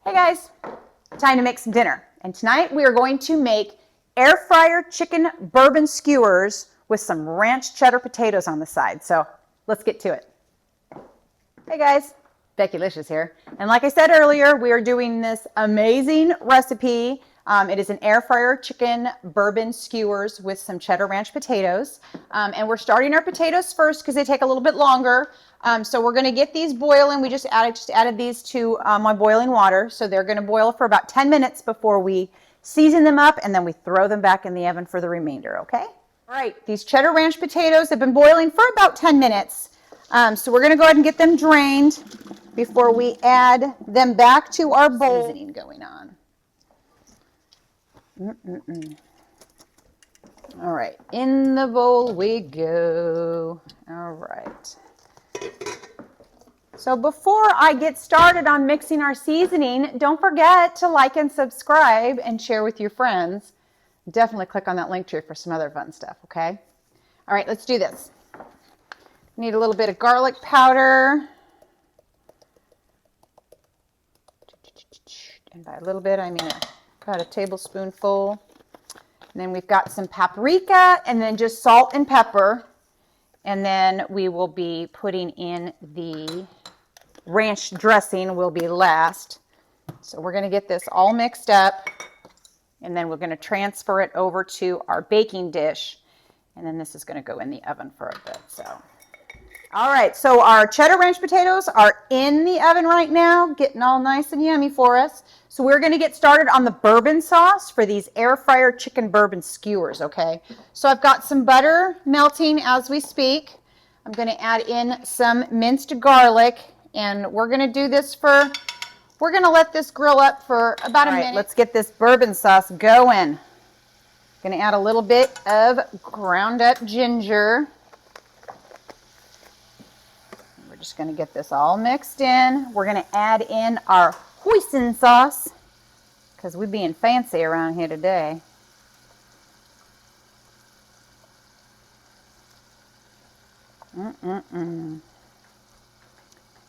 Hey guys, time to make some dinner. And tonight we are going to make air fryer chicken bourbon skewers with some ranch cheddar potatoes on the side. So let's get to it. Hey guys, Becki-licious here. And like I said earlier, we are doing this amazing recipe. It is an air fryer chicken bourbon skewers with some cheddar ranch potatoes. And we're starting our potatoes first because they take a little bit longer. So we're going to get these boiling. We just added these to my boiling water. So they're going to boil for about 10 minutes before we season them up, and then we throw them back in the oven for the remainder, okay? All right, these cheddar ranch potatoes have been boiling for about 10 minutes. So we're going to go ahead and get them drained before we add them back to our bowl. Seasoning going on. All right, in the bowl we go. All right. So before I get started on mixing our seasoning, don't forget to like and subscribe and share with your friends. Definitely click on that link tree for some other fun stuff, okay? All right, let's do this. Need a little bit of garlic powder. And by a little bit, I mean about a tablespoonful. And then we've got some paprika and then just salt and pepper. And then we will be putting in the ranch dressing will be last. So we're going to get this all mixed up. And then we're going to transfer it over to our baking dish. And then this is going to go in the oven for a bit. So, all right, so our cheddar ranch potatoes are in the oven right now, getting all nice and yummy for us. So we're going to get started on the bourbon sauce for these air fryer chicken bourbon skewers, okay? So I've got some butter melting as we speak. I'm going to add in some minced garlic, and we're going to do this we're going to let this grill up for about a minute. Let's get this bourbon sauce going. Going to add a little bit of ground up ginger. We're just going to get this all mixed in. We're going to add in our hoisin sauce because we're being fancy around here today.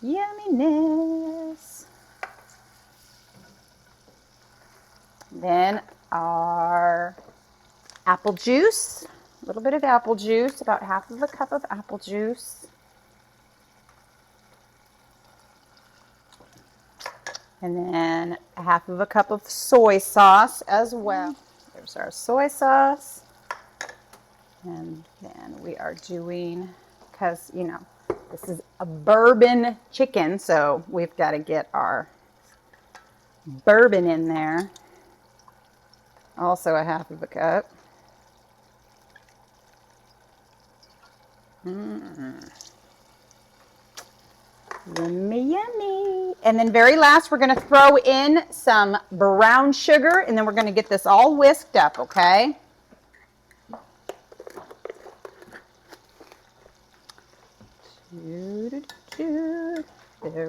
Yumminess. Then our apple juice, a little bit of apple juice, about half of a cup of apple juice. And then a half of a cup of soy sauce as well. There's our soy sauce. And then we are doing, because, you know, this is a bourbon chicken, so we've got to get our bourbon in there. Also a half of a cup. Yummy, yummy. And then very last, we're going to throw in some brown sugar, and then we're going to get this all whisked up, okay? There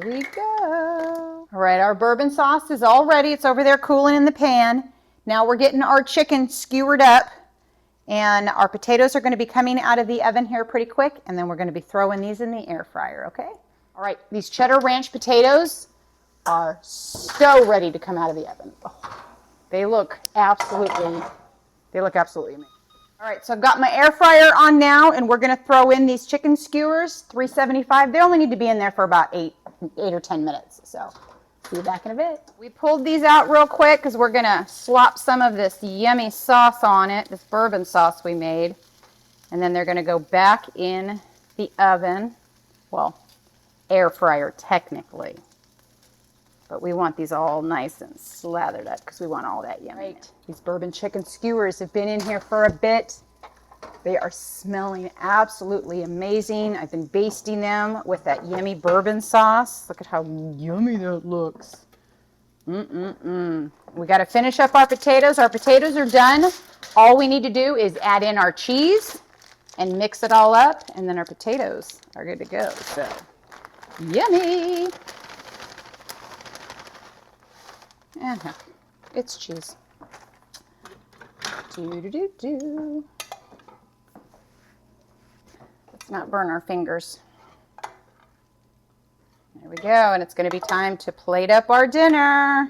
we go. All right, our bourbon sauce is all ready. It's over there cooling in the pan. Now we're getting our chicken skewered up, and our potatoes are going to be coming out of the oven here pretty quick, and then we're going to be throwing these in the air fryer, okay? All right, these cheddar ranch potatoes are so ready to come out of the oven. Oh, they look absolutely amazing. All right, so I've got my air fryer on now, and we're going to throw in these chicken skewers, 375. They only need to be in there for about 8 or 10 minutes, so see you back in a bit. We pulled these out real quick because we're going to slop some of this yummy sauce on it, this bourbon sauce we made, and then they're going to go back in the oven. Well, air fryer technically, but we want these all nice and slathered up because we want all that yummy. Right. These bourbon chicken skewers have been in here for a bit. They are smelling absolutely amazing. I've been basting them with that yummy bourbon sauce. Look at how yummy that looks. We got to finish up our potatoes. Our potatoes are done. All we need to do is add in our cheese and mix it all up, and then our potatoes are good to go. So yummy. It's cheese. Let's not burn our fingers. There we go, and it's going to be time to plate up our dinner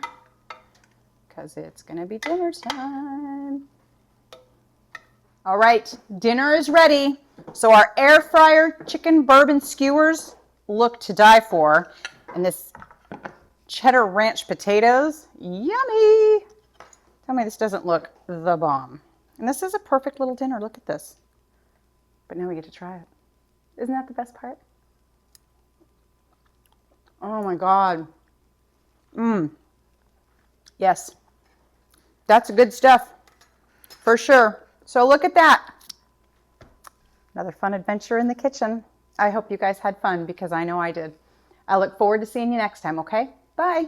because it's going to be dinner time. All right, dinner is ready. So our air fryer chicken bourbon skewers look to die for, and this cheddar ranch potatoes, yummy. Tell me this doesn't look the bomb. And this is a perfect little dinner. Look at this. But now we get to try it. Isn't that the best part? Oh my God. Yes. That's good stuff. For sure. So look at that. Another fun adventure in the kitchen. I hope you guys had fun because I know I did. I look forward to seeing you next time, okay? Bye.